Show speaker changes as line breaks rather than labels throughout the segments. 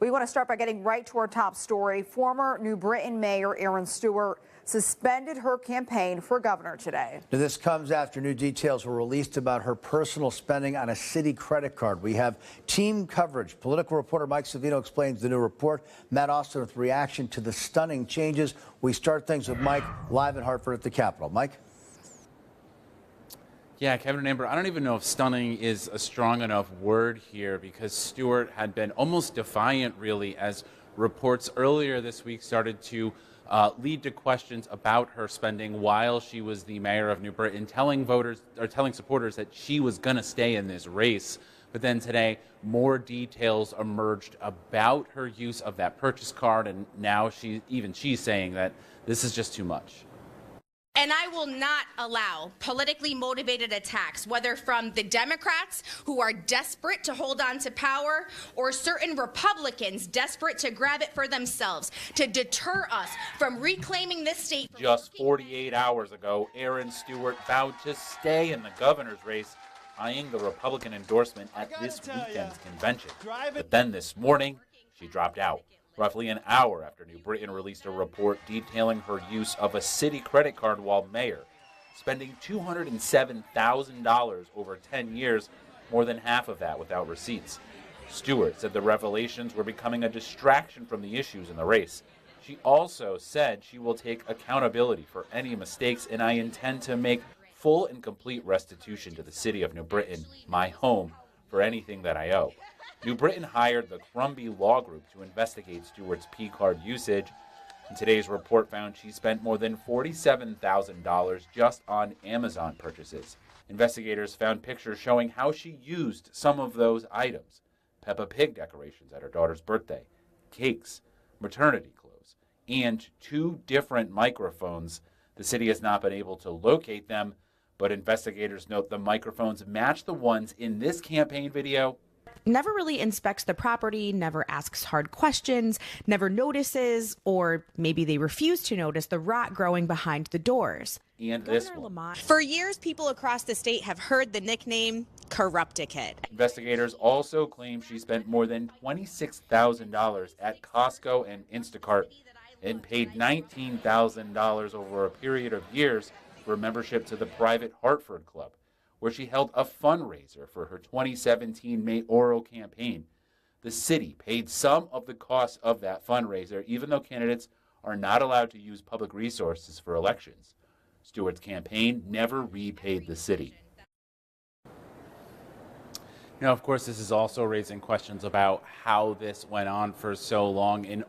We want to start by getting right to our top story. Former New Britain Mayor Erin Stewart suspended her campaign for governor today.
Now, this comes after new details were released about her personal spending on a city credit card. We have team coverage. Political reporter Mike Savino explains the new report. Matt Austin with reaction to the stunning changes. We start things with Mike live in Hartford at the Capitol. Mike?
Yeah, Kevin and Amber, I don't even know if stunning is a strong enough word here, because Stewart had been almost defiant, really, as reports earlier this week started to lead to questions about her spending while she was the mayor of New Britain, telling supporters that she was going to stay in this race. But then today, more details emerged about her use of that purchase card, and now she's saying that this is just too much.
And I will not allow politically motivated attacks, whether from the Democrats who are desperate to hold on to power or certain Republicans desperate to grab it for themselves, to deter us from reclaiming this state.
Just 48 hours ago, Erin Stewart vowed to stay in the governor's race, eyeing the Republican endorsement at this weekend's convention. But then this morning, she dropped out. Roughly an hour after New Britain released a report detailing her use of a city credit card while mayor, spending $207,000 over 10 years, more than half of that without receipts. Stewart said the revelations were becoming a distraction from the issues in the race. She also said she will take accountability for any mistakes, and I intend to make full and complete restitution to the city of New Britain, my home, for anything that I owe. New Britain hired the Crombie Law Group to investigate Stewart's P-card usage, and today's report found she spent more than $47,000 just on Amazon purchases. Investigators found pictures showing how she used some of those items: Peppa Pig decorations at her daughter's birthday, cakes, maternity clothes, and 2 different microphones. The city has not been able to locate them, but investigators note the microphones match the ones in this campaign video.
Never really inspects the property, never asks hard questions, never notices, or maybe they refuse to notice, the rot growing behind the doors.
And this one.
For years, people across the state have heard the nickname Corrupticate.
Investigators also claim she spent more than $26,000 at Costco and Instacart and paid $19,000 over a period of years for membership to the private Hartford Club, where she held a fundraiser for her 2017 mayoral campaign. The city paid some of the costs of that fundraiser, even though candidates are not allowed to use public resources for elections. Stewart's campaign never repaid the city. Now, of course, this is also raising questions about how this went on for so long. An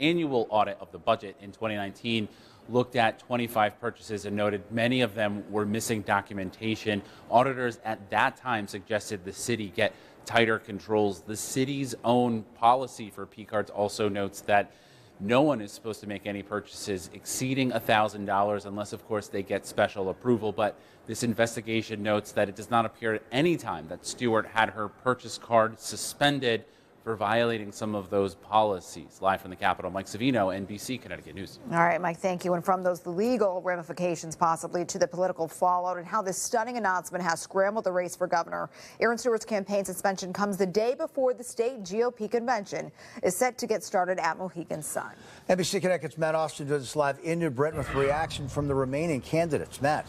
annual audit of the budget in 2019 looked at 25 purchases and noted many of them were missing documentation. Auditors at that time suggested the city get tighter controls. The city's own policy for P-cards also notes that no one is supposed to make any purchases exceeding $1,000 unless, of course, they get special approval. But this investigation notes that it does not appear at any time that Stewart had her purchase card suspended for violating some of those policies. Live from the Capitol, Mike Savino, NBC Connecticut News.
All right, Mike, thank you. And from those legal ramifications possibly to the political fallout and how this stunning announcement has scrambled the race for governor. Erin Stewart's campaign suspension comes the day before the state GOP convention is set to get started at Mohegan Sun.
NBC Connecticut's Matt Austin does us live in New Britain with reaction from the remaining candidates. Matt.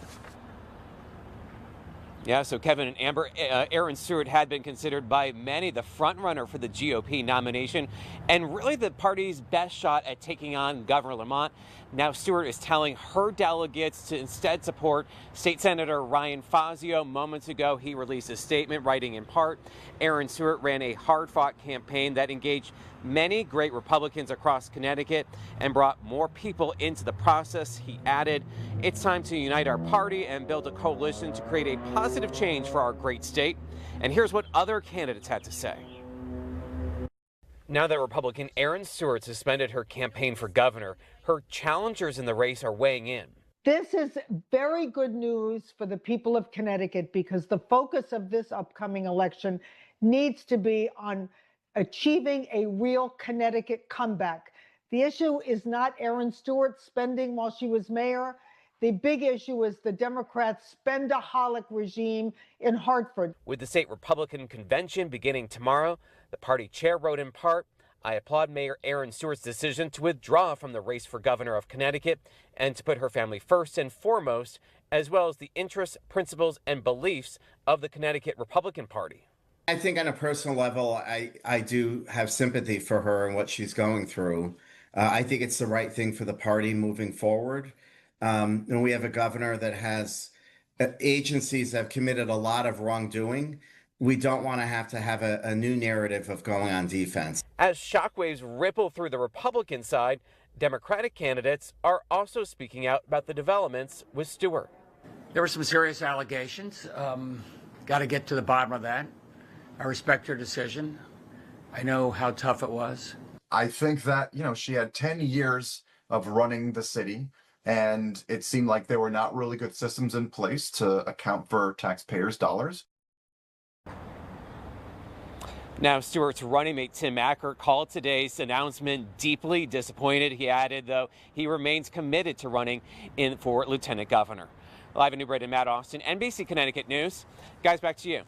Yeah, so Kevin and Amber, Erin Stewart had been considered by many the frontrunner for the GOP nomination and really the party's best shot at taking on Governor Lamont. Now Stewart is telling her delegates to instead support State Senator Ryan Fazio. Moments ago, he released a statement writing in part, Erin Stewart ran a hard-fought campaign that engaged many great Republicans across Connecticut and brought more people into the process. He added, it's time to unite our party and build a coalition to create a positive change for our great state. And here's what other candidates had to say. Now that Republican Erin Stewart suspended her campaign for governor, her challengers in the race are weighing in.
This is very good news for the people of Connecticut because the focus of this upcoming election needs to be on achieving a real Connecticut comeback. The issue is not Erin Stewart spending while she was mayor. The big issue is the Democrats' spendaholic regime in Hartford.
With the state Republican convention beginning tomorrow, The party chair wrote in part, "I applaud Mayor Erin Stewart's decision to withdraw from the race for governor of Connecticut and to put her family first and foremost, as well as the interests, principles, and beliefs of the Connecticut Republican Party."
I think on a personal level, I do have sympathy for her and what she's going through. I think it's the right thing for the party moving forward. And we have a governor that has agencies that have committed a lot of wrongdoing. We don't want to have a new narrative of going on defense.
As shockwaves ripple through the Republican side, Democratic candidates are also speaking out about the developments with Stewart.
There were some serious allegations. Got to get to the bottom of that. I respect her decision. I know how tough it was.
I think that, she had 10 years of running the city, and it seemed like there were not really good systems in place to account for taxpayers' dollars.
Now, Stewart's running mate Tim Acker called today's announcement deeply disappointed. He added, though, he remains committed to running in for lieutenant governor. Live in New Britain, Matt Austin, NBC Connecticut News. Guys, back to you.